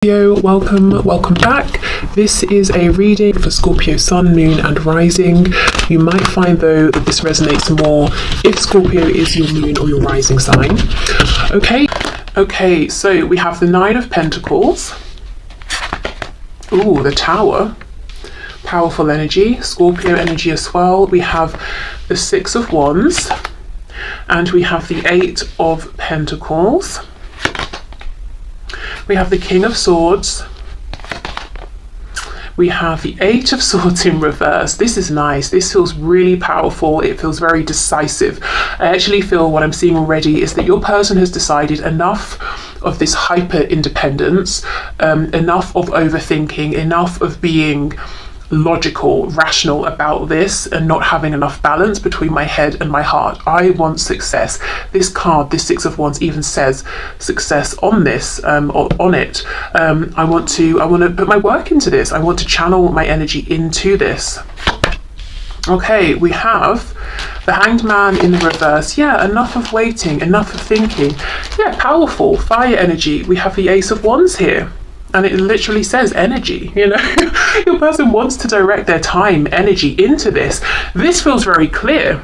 Welcome back. This is a reading for Scorpio Sun, Moon and Rising. You might find though that this resonates more if Scorpio is your moon or your rising sign. Okay, so we have the Nine of Pentacles. Ooh, the Tower. Powerful energy, Scorpio energy as well. We have the Six of Wands and we have the Eight of Pentacles. We have the King of Swords. We have the Eight of Swords in reverse. This is nice. This feels really powerful. It feels very decisive. I actually feel what I'm seeing already is that your person has decided enough of this hyper independence, enough of overthinking, enough of being logical, rational about this and not having enough balance between my head and my heart. I want success. This card, this Six of Wands, even says success on this, on it. I want to put my work into this. I want to channel my energy into this. Okay, we have the Hanged Man in the reverse. Yeah, enough of waiting, enough of thinking. Yeah, powerful, fire energy. We have the Ace of Wands here. And it literally says energy, you know. Your person wants to direct their time, energy into this. This feels very clear.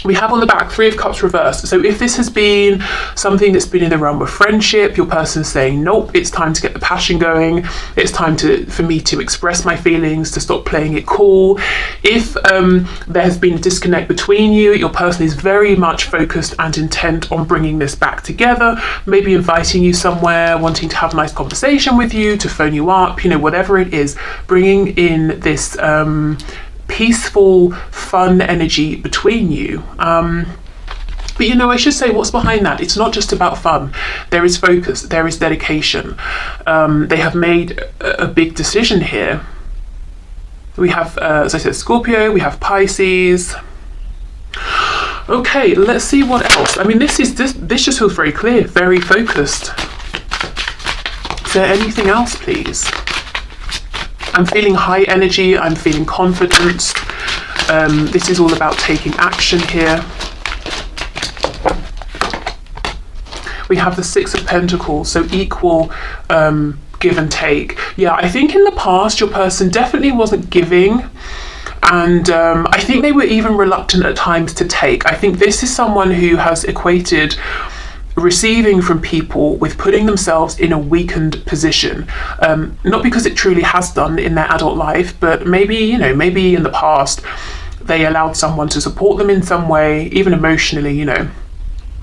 We have on the back Three of Cups reversed. So if this has been something that's been in the realm of friendship, your person's saying, nope, it's time to get the passion going. It's time for me to express my feelings, to stop playing it cool. If there has been a disconnect between you, your person is very much focused and intent on bringing this back together, maybe inviting you somewhere, wanting to have a nice conversation with you, to phone you up, you know, whatever it is, bringing in this peaceful, fun energy between you. But you know, I should say what's behind that. It's not just about fun. There is focus, there is dedication. They have made a big decision here. We have, as I said, Scorpio, we have Pisces. Okay, let's see what else. I mean, this just feels very clear, very focused. Is there anything else, please? I'm feeling high energy, I'm feeling confidence. This is all about taking action here. We have the Six of Pentacles, so equal give and take. Yeah, I think in the past your person definitely wasn't giving, and I think they were even reluctant at times to take. I think this is someone who has equated receiving from people with putting themselves in a weakened position, not because it truly has done in their adult life, but maybe in the past they allowed someone to support them in some way, even emotionally, you know,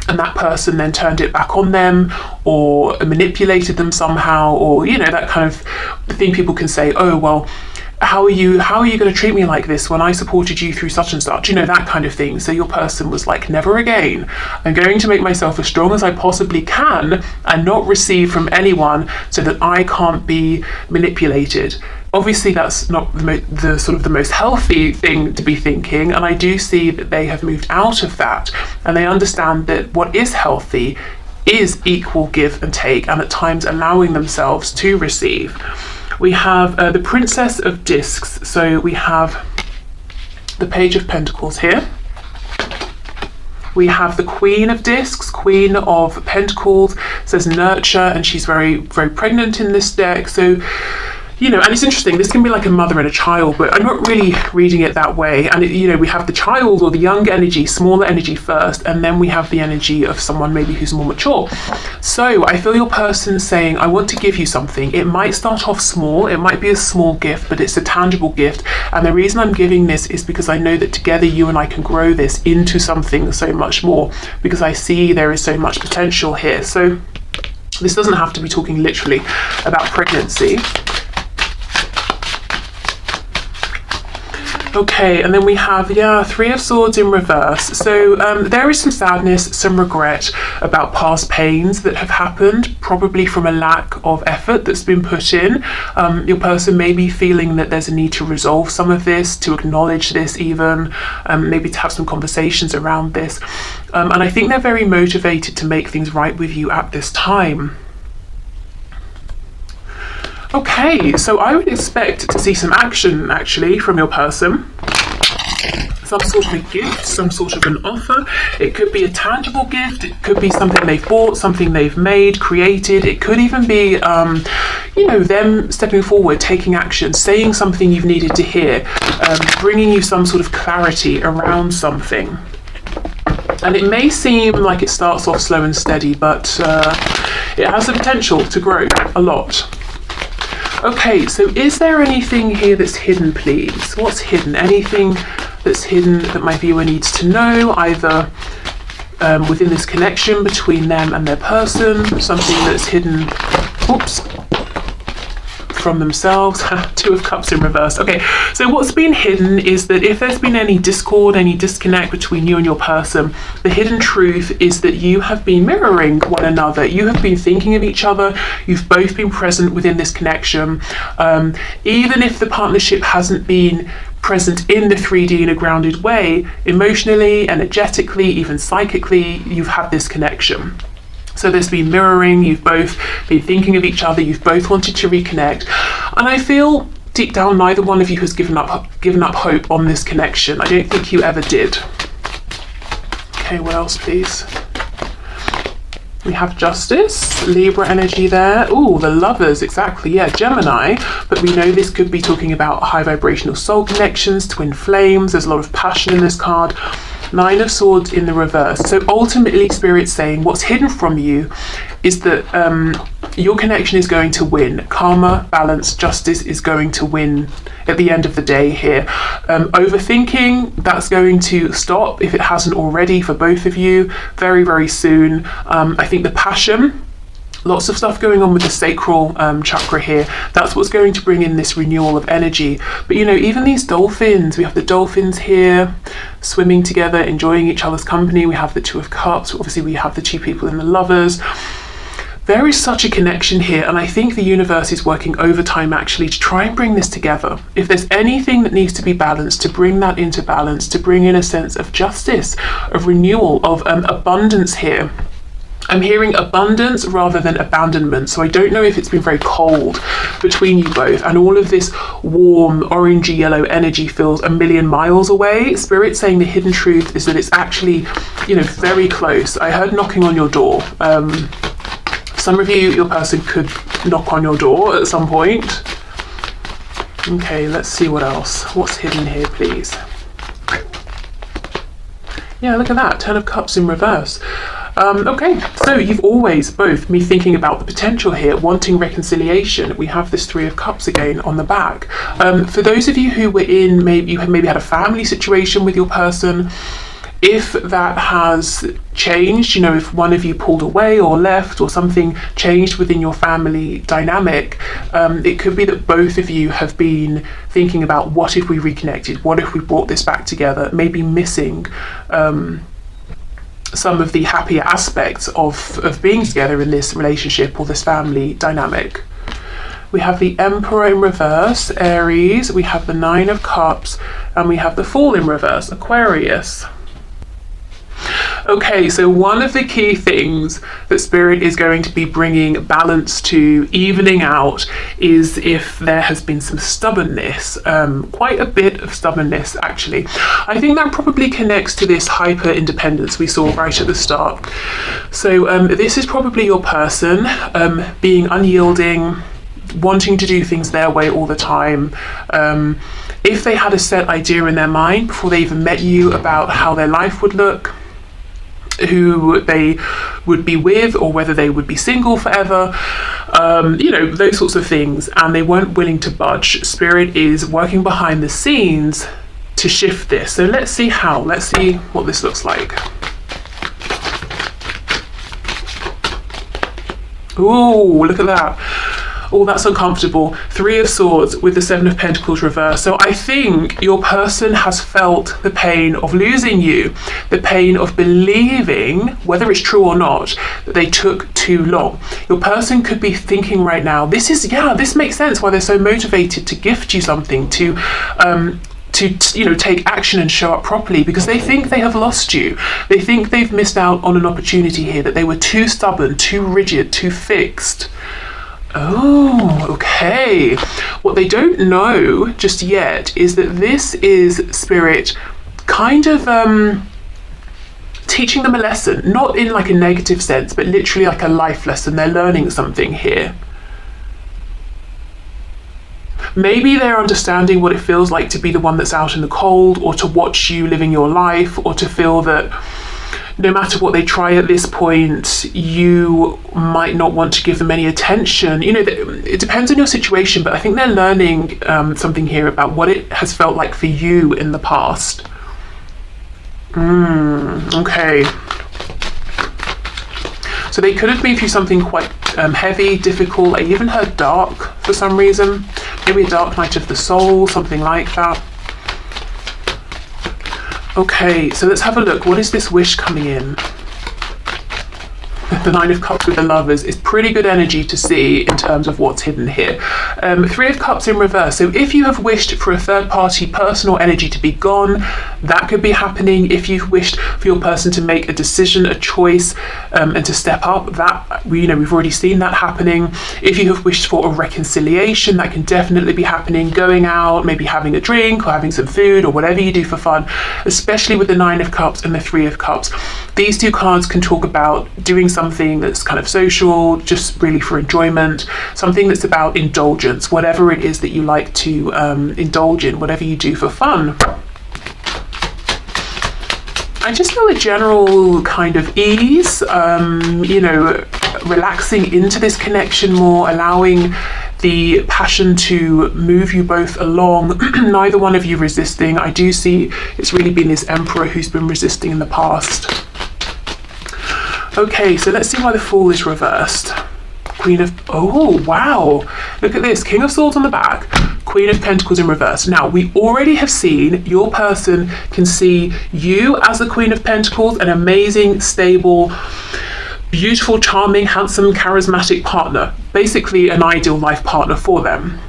and that person then turned it back on them or manipulated them somehow, or you know, that kind of thing. People can say, oh well, how are you going to treat me like this when I supported you through such and such, you know, that kind of thing. So your person was like, never again. I'm going to make myself as strong as I possibly can and not receive from anyone so that I can't be manipulated. Obviously that's not the most healthy thing to be thinking, and I do see that they have moved out of that and they understand that what is healthy is equal give and take, and at times allowing themselves to receive. We have the Princess of Discs. So we have the Page of Pentacles here. We have the Queen of Discs, Queen of Pentacles, says nurture, and she's very, very pregnant in this deck. So, you know, and it's interesting, this can be like a mother and a child, but I'm not really reading it that way. And, you know, we have the child or the young energy, smaller energy first, and then we have the energy of someone maybe who's more mature. So I feel your person saying, I want to give you something. It might start off small, it might be a small gift, but it's a tangible gift. And the reason I'm giving this is because I know that together you and I can grow this into something so much more, because I see there is so much potential here. So this doesn't have to be talking literally about pregnancy. Okay, and then we have, Three of Swords in reverse. So there is some sadness, some regret about past pains that have happened, probably from a lack of effort that's been put in. Your person may be feeling that there's a need to resolve some of this, to acknowledge this even, maybe to have some conversations around this. And I think they're very motivated to make things right with you at this time. Okay, so I would expect to see some action actually from your person. some sort of a gift, some sort of an offer. It could be a tangible gift. It could be something they've bought, something they've made, created. It could even be, you know, them stepping forward, taking action, saying something you've needed to hear, bringing you some sort of clarity around something. And it may seem like it starts off slow and steady, but it has the potential to grow a lot. Okay, so is there anything here that's hidden, please? What's hidden? Anything that's hidden that my viewer needs to know, either within this connection between them and their person, something that's hidden, oops, from themselves. Two of Cups in reverse. Okay, so what's been hidden is that if there's been any discord, any disconnect between you and your person, the hidden truth is that you have been mirroring one another. You have been thinking of each other. You've both been present within this connection. Even if the partnership hasn't been present in the 3D in a grounded way, emotionally, energetically, even psychically, you've had this connection. So there's been mirroring, you've both been thinking of each other, you've both wanted to reconnect. And I feel deep down neither one of you has given up hope on this connection. I don't think you ever did. Okay, what else please? We have Justice, Libra energy there. Oh, the Lovers, exactly, yeah, Gemini. But we know this could be talking about high vibrational soul connections, twin flames. There's a lot of passion in this card. Nine of Swords in the reverse. So ultimately, Spirit's saying what's hidden from you is that your connection is going to win. Karma, balance, justice is going to win at the end of the day here. Overthinking, that's going to stop if it hasn't already for both of you very, very soon. I think the passion, lots of stuff going on with the sacral chakra here. That's what's going to bring in this renewal of energy. But you know, even these dolphins, we have the dolphins here swimming together, enjoying each other's company. We have the Two of Cups. Obviously, we have the two people in the Lovers. There is such a connection here, and I think the universe is working overtime actually to try and bring this together. If there's anything that needs to be balanced, to bring that into balance, to bring in a sense of justice, of renewal, of abundance here. I'm hearing abundance rather than abandonment, so I don't know if it's been very cold between you both, and all of this warm orangey yellow energy feels a million miles away. Spirit's saying the hidden truth is that it's actually, you know, very close. I heard knocking on your door. Some of you, your person could knock on your door at some point. Okay, let's see what else. What's hidden here, please? Yeah, look at that, 10 of Cups in reverse. Okay, so you've always both been thinking about the potential here, wanting reconciliation. We have this 3 of Cups again on the back. For those of you who were in, maybe you maybe had a family situation with your person, if that has changed, you know, if one of you pulled away or left or something changed within your family dynamic, it could be that both of you have been thinking about what if we reconnected, what if we brought this back together, maybe missing some of the happier aspects of being together in this relationship or this family dynamic. We have the Emperor in reverse, Aries, we have the 9 of Cups, and we have the Fool in reverse, Aquarius. Okay, so one of the key things that Spirit is going to be bringing balance to, evening out, is if there has been some stubbornness, quite a bit of stubbornness actually. I think that probably connects to this hyper independence we saw right at the start. So this is probably your person being unyielding, wanting to do things their way all the time. If they had a set idea in their mind before they even met you about how their life would look, who they would be with, or whether they would be single forever, you know, those sorts of things, and they weren't willing to budge. Spirit is working behind the scenes to shift this. So let's see how, let's see what this looks like. Ooh, look at that. Oh, that's uncomfortable. 3 of Swords with the 7 of Pentacles reversed. So I think your person has felt the pain of losing you, the pain of believing, whether it's true or not, that they took too long. Your person could be thinking right now, this makes sense why they're so motivated to gift you something, to you know, take action and show up properly, because they think they have lost you. They think they've missed out on an opportunity here, that they were too stubborn, too rigid, too fixed. Oh, okay. What they don't know just yet is that this is Spirit kind of teaching them a lesson, not in like a negative sense, but literally like a life lesson. They're learning something here. Maybe they're understanding what it feels like to be the one that's out in the cold, or to watch you living your life, or to feel that no matter what they try at this point, you might not want to give them any attention. You know, it depends on your situation, but I think they're learning something here about what it has felt like for you in the past. Okay. So they could have been through something quite heavy, difficult. I even heard dark for some reason. Maybe a dark night of the soul, something like that. Okay, so let's have a look. What is this wish coming in? The Nine of Cups with the Lovers is pretty good energy to see in terms of what's hidden here. Three of Cups in reverse. So if you have wished for a third party personal energy to be gone, that could be happening. If you've wished for your person to make a decision, a choice, and to step up, that, you know, we've already seen that happening. If you have wished for a reconciliation, that can definitely be happening. Going out, maybe having a drink or having some food or whatever you do for fun, especially with the Nine of Cups and the Three of Cups. These two cards can talk about doing something that's kind of social, just really for enjoyment, something that's about indulgence, whatever it is that you like to indulge in, whatever you do for fun. I just feel a general kind of ease, you know, relaxing into this connection more, allowing the passion to move you both along. Neither one of you resisting. I do see it's really been this Emperor who's been resisting in the past. Okay, so let's see why the Fool is reversed. Queen of, oh wow, look at this, King of Swords on the back, Queen of Pentacles in reverse. Now, we already have seen your person can see you as the Queen of Pentacles, an amazing, stable, beautiful, charming, handsome, charismatic partner, basically an ideal life partner for them.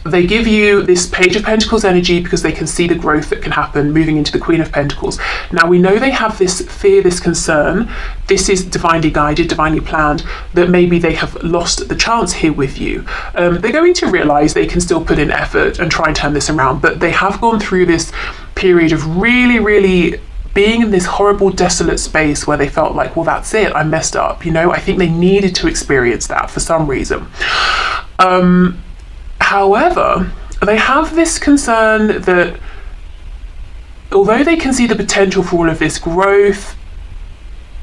They give you this Page of Pentacles energy because they can see the growth that can happen moving into the Queen of Pentacles. Now, we know they have this fear, this concern. This is divinely guided, divinely planned, that maybe they have lost the chance here with you. They're going to realize they can still put in effort and try and turn this around, but they have gone through this period of really, really being in this horrible, desolate space where they felt like, well, that's it, I messed up. You know, I think they needed to experience that for some reason. However, they have this concern that although they can see the potential for all of this growth,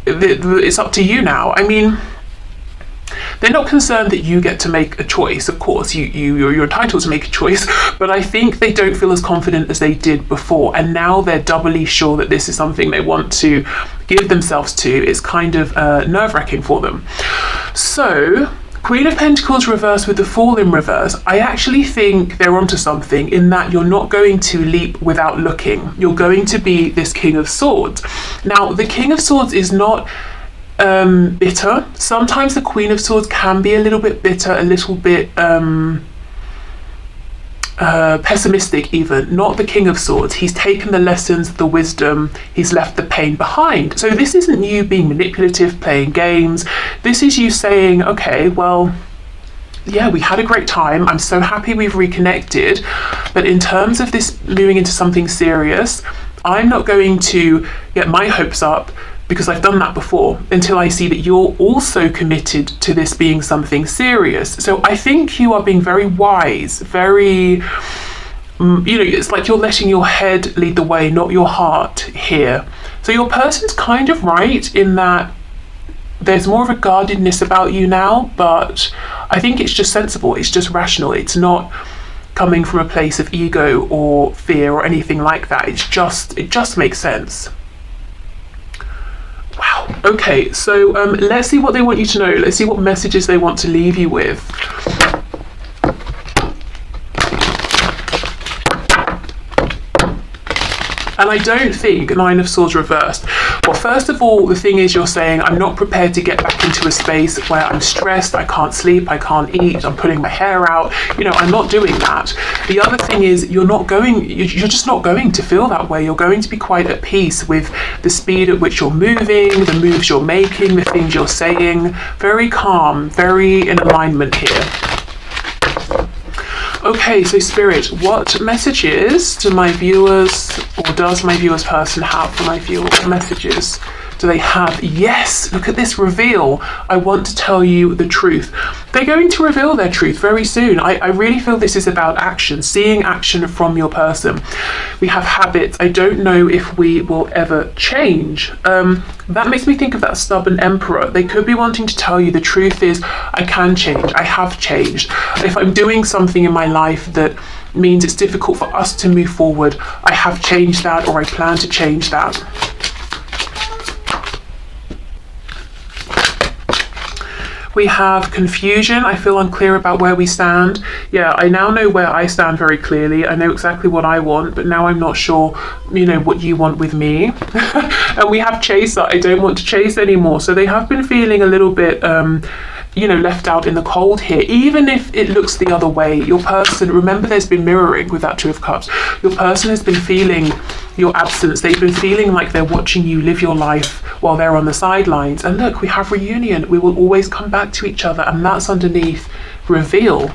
it's up to you now. I mean, they're not concerned that you get to make a choice. Of course, you're entitled to make a choice, but I think they don't feel as confident as they did before. And now they're doubly sure that this is something they want to give themselves to. It's kind of nerve-wracking for them. So, Queen of Pentacles reversed with the Fool in reverse. I actually think they're onto something in that you're not going to leap without looking. You're going to be this King of Swords. Now, the King of Swords is not bitter. Sometimes the Queen of Swords can be a little bit bitter, a little bit pessimistic even. Not the King of Swords. He's taken the lessons, the wisdom, he's left the pain behind. So this isn't you being manipulative, playing games. This is you saying, okay, well, yeah, we had a great time. I'm so happy we've reconnected. But in terms of this moving into something serious, I'm not going to get my hopes up because I've done that before until I see that you're also committed to this being something serious. So I think you are being very wise, very, you know, it's like you're letting your head lead the way, not your heart here. So your person's kind of right in that there's more of a guardedness about you now, but I think it's just sensible, it's just rational, it's not coming from a place of ego or fear or anything like that. It just makes sense. Wow. Okay, so let's see what they want you to know. Let's see what messages they want to leave you with. And I don't think Nine of Swords reversed. Well, first of all, the thing is you're saying, I'm not prepared to get back into a space where I'm stressed, I can't sleep, I can't eat, I'm pulling my hair out. You know, I'm not doing that. The other thing is you're just not going to feel that way. You're going to be quite at peace with the speed at which you're moving, the moves you're making, the things you're saying. Very calm, very in alignment here. Okay, so Spirit, what messages do my viewers, or does my viewers person have for my viewer? What messages do they have? Yes, look at this reveal. I want to tell you the truth. They're going to reveal their truth very soon. I really feel this is about action, seeing action from your person. We have habits. I don't know if we will ever change. That makes me think of that stubborn emperor. They could be wanting to tell you the truth is, I can change. I have changed. If I'm doing something in my life that means it's difficult for us to move forward, I have changed that, or I plan to change that. We have confusion. I feel unclear about where we stand. Yeah, I now know where I stand very clearly. I know exactly what I want, but now I'm not sure, you know, what you want with me. And we have chaser. I don't want to chase anymore. So they have been feeling a little bit, you know, left out in the cold here, even if it looks the other way. Your person, remember there's been mirroring with that Two of Cups. Your person has been feeling your absence. They've been feeling like they're watching you live your life while they're on the sidelines. And look, we have reunion. We will always come back to each other, and that's underneath reveal.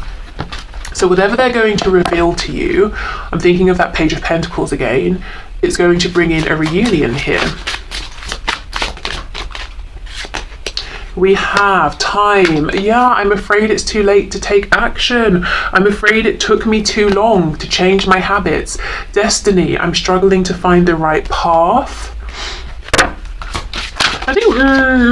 So whatever they're going to reveal to you, I'm thinking of that Page of Pentacles again, it's going to bring in a reunion here. We have time. Yeah, I'm afraid it's too late to take action. I'm afraid it took me too long to change my habits. Destiny, I'm struggling to find the right path. I think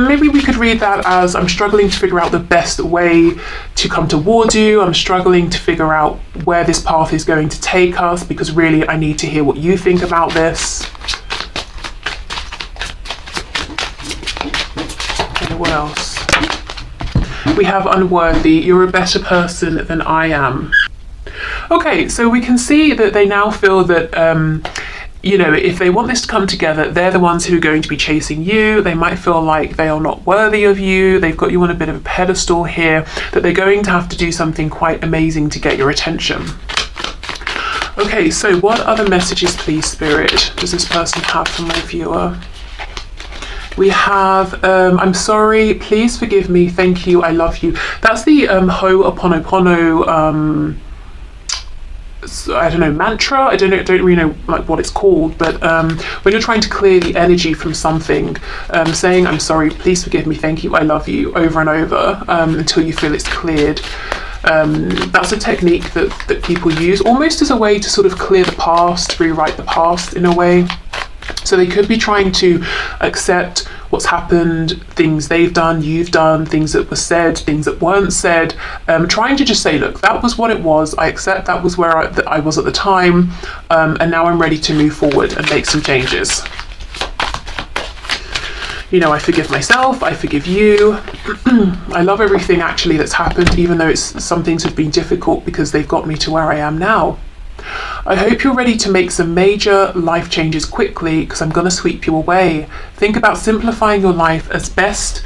maybe we could read that as I'm struggling to figure out the best way to come towards you. I'm struggling to figure out where this path is going to take us, because really I need to hear what you think about this. What else? We have unworthy. You're a better person than I am. Okay, so we can see that they now feel that, you know, if they want this to come together, they're the ones who are going to be chasing you. They might feel like they are not worthy of you. They've got you on a bit of a pedestal here, that they're going to have to do something quite amazing to get your attention. Okay, so what other messages, please, Spirit, does this person have for my viewer? We have, I'm sorry, please forgive me, thank you, I love you. That's the Ho'oponopono, I don't know, mantra. I don't really know like what it's called, but when you're trying to clear the energy from something, saying I'm sorry, please forgive me, thank you, I love you, over and over, until you feel it's cleared. That's a technique that people use almost as a way to sort of clear the past, rewrite the past in a way. So they could be trying to accept what's happened, things they've done, you've done, things that were said, things that weren't said, trying to just say, look, that was what it was, I accept that was where I was at the time, and now I'm ready to move forward and make some changes. You know, I forgive myself, I forgive you. I love everything actually that's happened, even though some things have been difficult, because they've got me to where I am now. I hope you're ready to make some major life changes quickly, because I'm going to sweep you away. Think about simplifying your life as best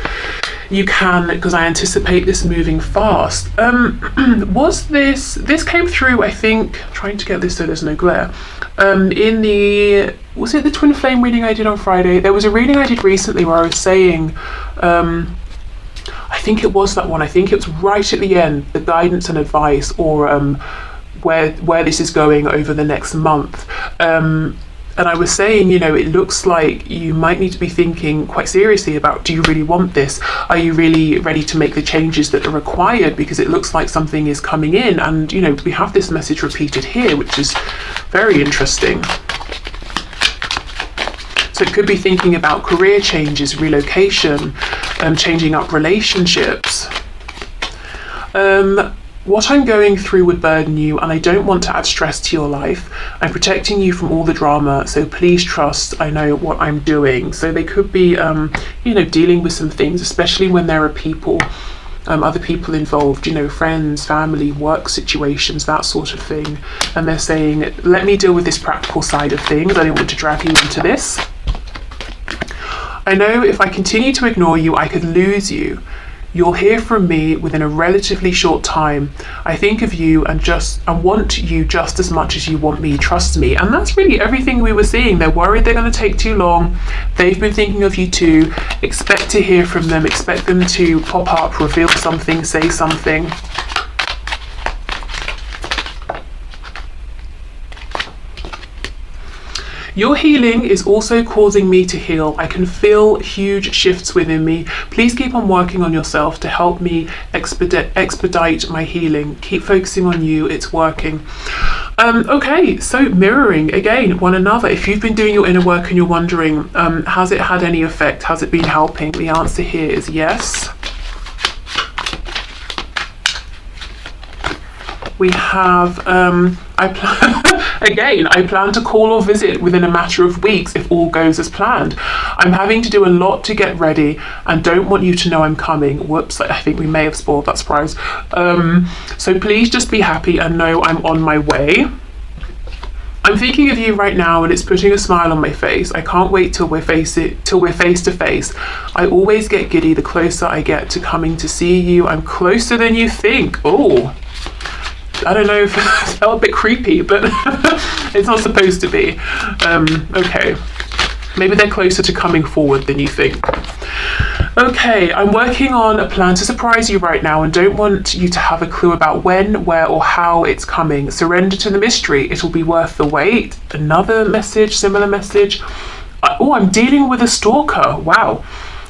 you can, because I anticipate this moving fast. Was this came through, I think, trying to get this so there's no glare, in the, was it the twin flame reading I did on Friday? There was a reading I did recently where I was saying, I think it was that one, I think it was right at the end, the guidance and advice, or where this is going over the next month. And I was saying, you know, it looks like you might need to be thinking quite seriously about, do you really want this? Are you really ready to make the changes that are required? Because it looks like something is coming in, and, you know, we have this message repeated here, which is very interesting. So it could be thinking about career changes, relocation, changing up relationships. What I'm going through would burden you, and I don't want to add stress to your life. I'm protecting you from all the drama, so please trust I know what I'm doing. So they could be, you know, dealing with some things, especially when there are people, other people involved, you know, friends, family, work situations, that sort of thing. And they're saying, let me deal with this practical side of things. I don't want to drag you into this. I know if I continue to ignore you, I could lose you. You'll hear from me within a relatively short time. I think of you and want you just as much as you want me, trust me. And that's really everything we were seeing. They're worried they're going to take too long. They've been thinking of you too. Expect to hear from them. Expect them to pop up, reveal something, say something. Your healing is also causing me to heal. I can feel huge shifts within me. Please keep on working on yourself to help me expedite my healing. Keep focusing on you. It's working. Okay, so mirroring again one another. If you've been doing your inner work and you're wondering, has it had any effect? Has it been helping? The answer here is yes. We have, I plan to call or visit within a matter of weeks if all goes as planned. I'm having to do a lot to get ready and don't want you to know I'm coming. Whoops, I think we may have spoiled that surprise. So please just be happy and know I'm on my way. I'm thinking of you right now and it's putting a smile on my face. I can't wait till we're face to face. I always get giddy the closer I get to coming to see you. I'm closer than you think. Oh, I don't know if it felt a bit creepy, but it's not supposed to be. Okay, maybe they're closer to coming forward than you think. Okay, I'm working on a plan to surprise you right now and don't want you to have a clue about when, where, or how it's coming. Surrender to the mystery. It'll be worth the wait. Another message, similar message. Oh, I'm dealing with a stalker. Wow.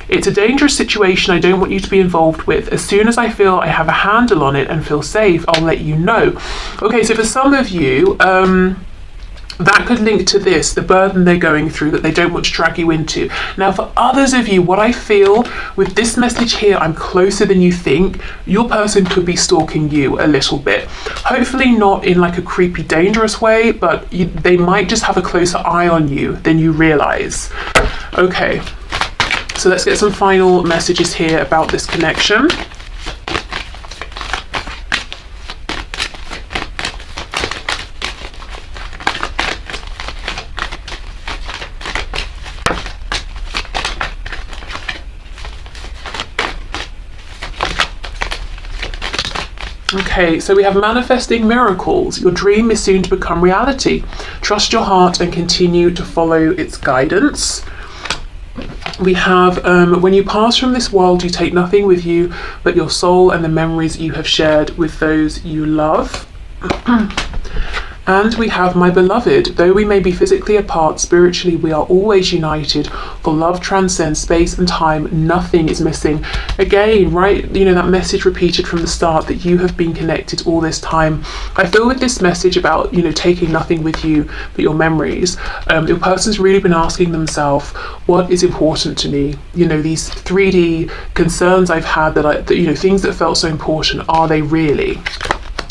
It's a dangerous situation I don't want you to be involved with. As soon as I feel I have a handle on it and feel safe, I'll let you know. Okay, so for some of you, that could link to this, the burden they're going through that they don't want to drag you into. Now, for others of you, what I feel with this message here, I'm closer than you think, your person could be stalking you a little bit. Hopefully not in like a creepy, dangerous way, but they might just have a closer eye on you than you realize. Okay. So let's get some final messages here about this connection. Okay, so we have manifesting miracles. Your dream is soon to become reality. Trust your heart and continue to follow its guidance. We have, when you pass from this world, you take nothing with you but your soul and the memories you have shared with those you love. And we have, my beloved, though we may be physically apart, spiritually we are always united, for love transcends space and time, nothing is missing. Again, right, you know, that message repeated from the start that you have been connected all this time. I feel with this message about, you know, taking nothing with you but your memories, your person's really been asking themselves, what is important to me? You know, these 3D concerns I've had that you know, things that felt so important, are they really?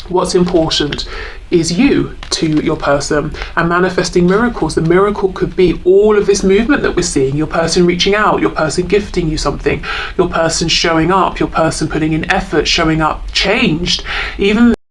What's important is you to your person, and manifesting miracles. The miracle could be all of this movement that we're seeing, your person reaching out, your person gifting you something, your person showing up, your person putting in effort, showing up changed, even